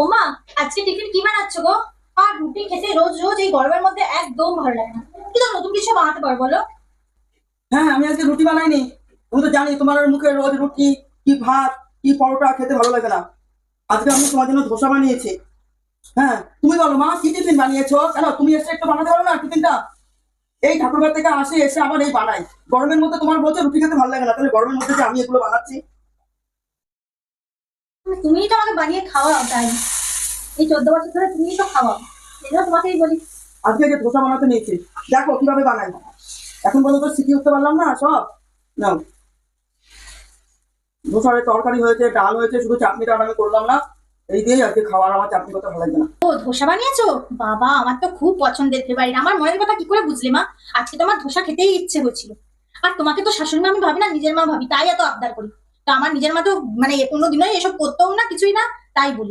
ওমা, আজকে টিফিন কি বানাচ্ছ গো? আর রুটি খেতে রোজ রোজ এই গরমের মধ্যে একদম ভালো লাগে না। কিন্তু নতুন কিছু বানাতে পারো বলো। হ্যাঁ, আমি আজকে রুটি বানাইনি। তুমি তো জানি তোমার মুখে রোজ রুটি, কি ভাত, কি পরোটা খেতে ভালো লাগে না। আজকে আমি তোমার জন্য ধোসা বানিয়েছি। হ্যাঁ, তুমি বলো মা, কি টিফিন বানিয়েছো? কেন তুমি এসে একটু বানাতে পারো না টিফিনটা? এই ঠাকুরঘর থেকে আসে, এসে আবার এই বানাই। গরমের মধ্যে তোমার বলছো রুটি খেতে ভালো লাগে না, তাহলে গরমের মধ্যে যে আমি এগুলো বানাচ্ছি। তুমিই তো আমাকে বানিয়ে খাওয়াও, তাই এই 14 বছর ধরে তুমিই তো খাওয়াও, এই জন্য তোমাকেই বলি। আজকে যে ধোসা বানাতে নিয়েছি, দেখো কিভাবে বানাই। এখন পর্যন্ত শিখে উঠতে পারলাম না সব। নাও, ধোসার তরকারি হয়েছে, ডাল হয়েছে, শুধু চাটনিটা আর আমি করলাম না। এই দিয়েই আজকে খাওয়ার, আমার চাটনি করতে ভালো লাগবে না। ও, ধোসা বানিয়েছো? বাবা, আমার তো খুব পছন্দের ফেভারিট। আমার মনের কথা কি করে বুঝলে মা? আজকে তো আমার ধোসা খেতেই ইচ্ছে হচ্ছিল। আর তোমাকে তো শাশুড়ি মা আমি ভাবি না, নিজের মা ভাবি, তাই এত আবদার করি। তো আমার নিজের মা তো মানে কোনোদিনই এসব করতেও না, কিছুই না, তাই বলি।